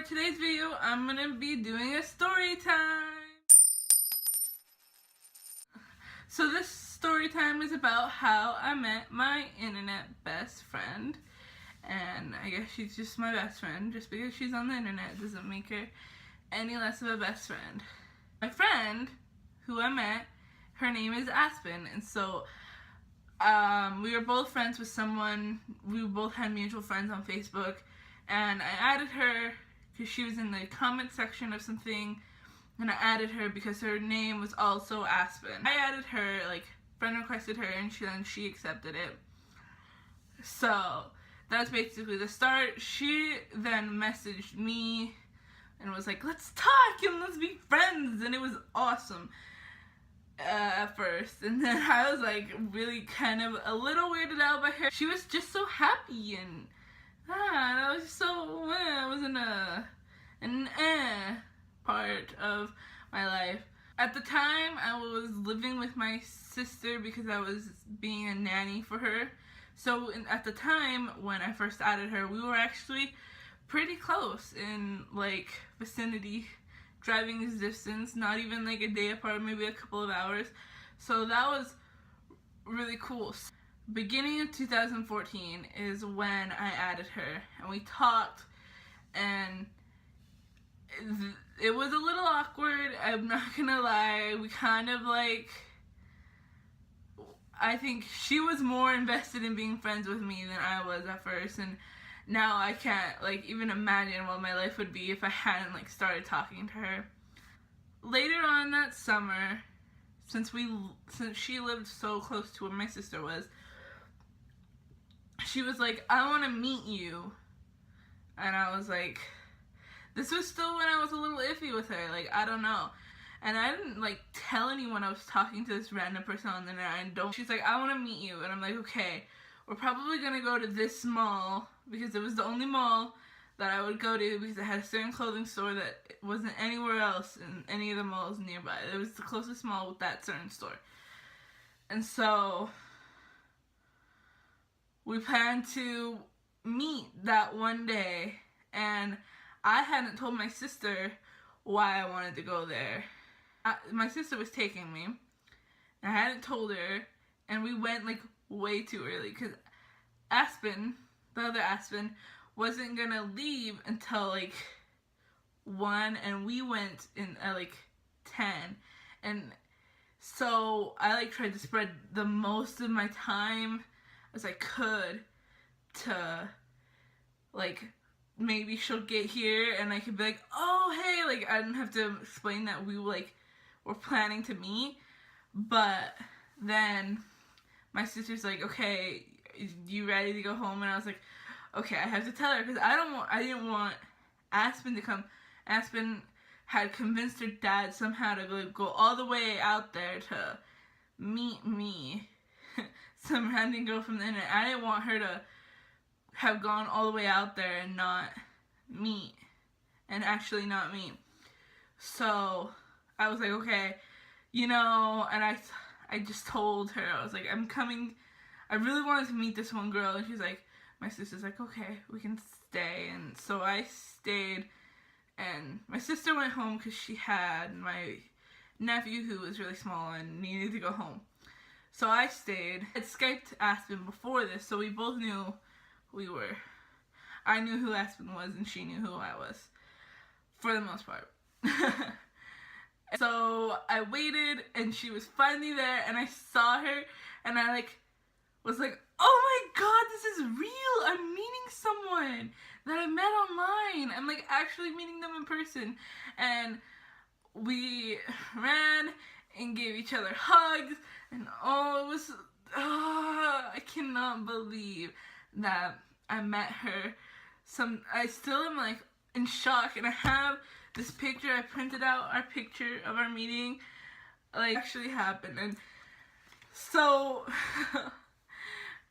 today's video, I'm gonna be doing a story time. So this story time is about how I met my internet best friend. And I guess she's just my best friend. Just because she's on the internet doesn't make her any less of a best friend. My friend, who I met, her name is Aspen. And so we were both friends with someone. We both had mutual friends on Facebook. And I added her because she was in the comment section of something. And I added her because her name was also Aspen. I added her, like, friend requested her, and then she accepted it. So that's basically the start. She then messaged me and was like, let's talk and let's be friends. And it was awesome at first. And then I was like really kind of a little weirded out by her. She was just so happy and I was so, I was in an part of my life. At the time, I was living with my sister because I was being a nanny for her. So at the time when I first added her, we were actually pretty close in like vicinity, driving distance, not even like a day apart, maybe a couple of hours. So that was really cool. Beginning of 2014 is when I added her, and we talked, and it was a little awkward, I'm not gonna lie. We kind of like, I think she was more invested in being friends with me than I was at first, and now I can't like even imagine what my life would be if I hadn't like started talking to her. Later on that summer, since she lived so close to where my sister was, she was like, I want to meet you. And I was like, this was still when I was a little iffy with her, like, I don't know. And I didn't like tell anyone I was talking to this random person on the internet. She's like, I want to meet you. And I'm like, okay, we're probably going to go to this mall, because it was the only mall that I would go to, because it had a certain clothing store that wasn't anywhere else in any of the malls nearby. It was the closest mall with that certain store. And so we planned to meet that one day, and I hadn't told my sister why I wanted to go there. My sister was taking me, and I hadn't told her, and we went like way too early, because Aspen, the other Aspen, wasn't gonna leave until like 1, and we went in at like 10, and so I like tried to spread the most of my time as I could to like, maybe she'll get here and I could be like, oh hey, like I didn't have to explain that we were planning to meet. But then my sister's like, okay, you ready to go home? And I was like, okay, I have to tell her, because I didn't want Aspen to come. Aspen had convinced her dad somehow to go all the way out there to meet me, some random girl from the internet. I didn't want her to have gone all the way out there and not meet, and actually not meet. So I was like, okay, you know, and I just told her, I was like, I'm coming, I really wanted to meet this one girl, and she's like, my sister's like, okay, we can stay. And so I stayed, and my sister went home because she had my nephew who was really small and needed to go home. So I stayed. I had Skyped Aspen before this, so we both knew I knew who Aspen was, and she knew who I was, for the most part. So I waited, and she was finally there, and I saw her, and I like was like, oh my god, this is real! I'm meeting someone that I met online. I'm like actually meeting them in person. And we ran and gave each other hugs, and it was, I cannot believe that I met her. I still am like in shock, and I have this picture. I printed out our picture of our meeting, like actually happened. And so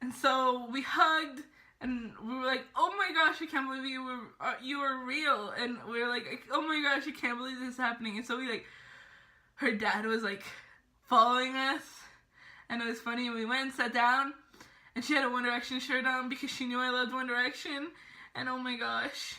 and so we hugged, and we were like, oh my gosh, I can't believe you were real. And we were like, oh my gosh, I can't believe this is happening. And so we like, her dad was like following us, and it was funny. We went and sat down, and she had a One Direction shirt on because she knew I loved One Direction. And oh my gosh,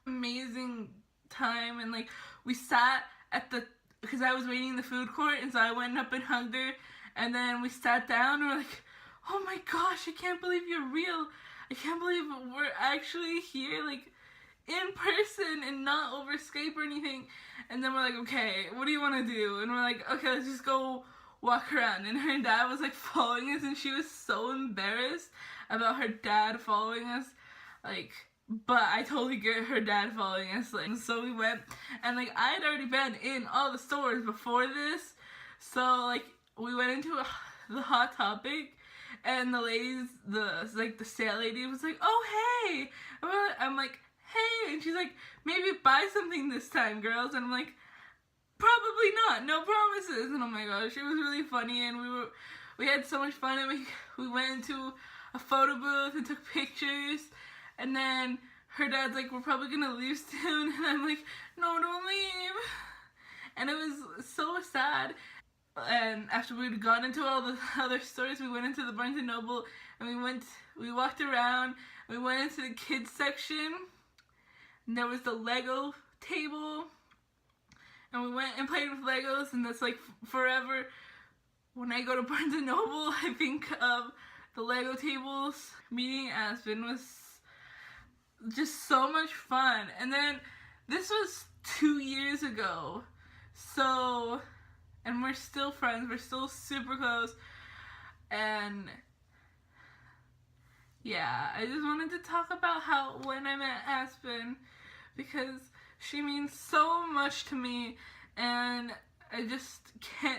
amazing time. And like we sat at the, because I was waiting in the food court, and so I went up and hugged her, and then we sat down and we're like, oh my gosh, I can't believe you're real. I can't believe we're actually here, like in person and not over Skype or anything. And then we're like, okay, what do you want to do? And we're like, okay, let's just go walk around. And her dad was like following us, and she was so embarrassed about her dad following us, like, but I totally get her dad following us. Like, so we went, and like I had already been in all the stores before this, so like we went into the Hot Topic, and the ladies, the sale lady was like, oh hey, I'm like, hey, and she's like, maybe buy something this time, girls. And I'm like, probably not, no promises. And oh my gosh, it was really funny, and we had so much fun, and we went into a photo booth and took pictures. And then her dad's like, we're probably gonna leave soon, and I'm like, no, don't leave. And it was so sad. And after we'd gone into all the other stores, we went into the Barnes & Noble, and we walked around, we went into the kids section, and there was the Lego table, and we went and played with Legos. And that's like forever, when I go to Barnes & Noble, I think of the Lego tables. Meeting Aspen was just so much fun. And then this was 2 years ago, so, and we're still friends, we're still super close. And yeah, I just wanted to talk about how when I met Aspen, because she means so much to me, and I just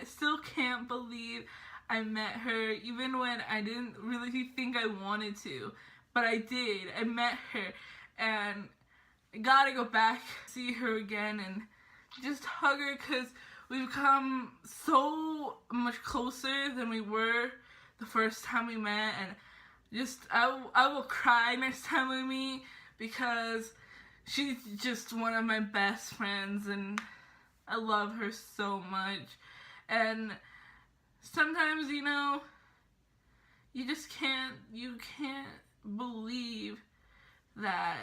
still can't believe I met her, even when I didn't really think I wanted to, but I did. I met her, and I gotta go back, see her again, and just hug her, because we've come so much closer than we were the first time we met. And just, I will cry next time we meet, because she's just one of my best friends, and I love her so much. And sometimes, you know, you can't believe that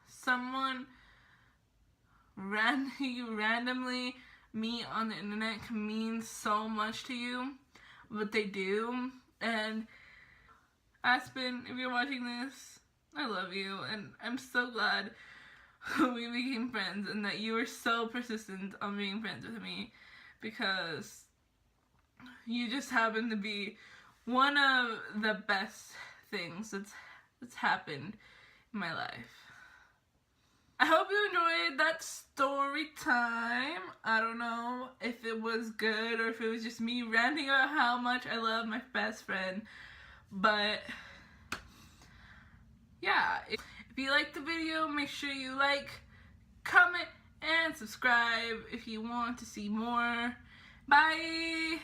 someone you randomly meet on the internet can mean so much to you, but they do. And Aspen, if you're watching this, I love you, and I'm so glad we became friends, and that you were so persistent on being friends with me, because you just happen to be one of the best things that's happened in my life. I hope you enjoyed that story time. I don't know if it was good or if it was just me ranting about how much I love my best friend, but yeah, if you liked the video, make sure you like, comment, and subscribe if you want to see more. Bye!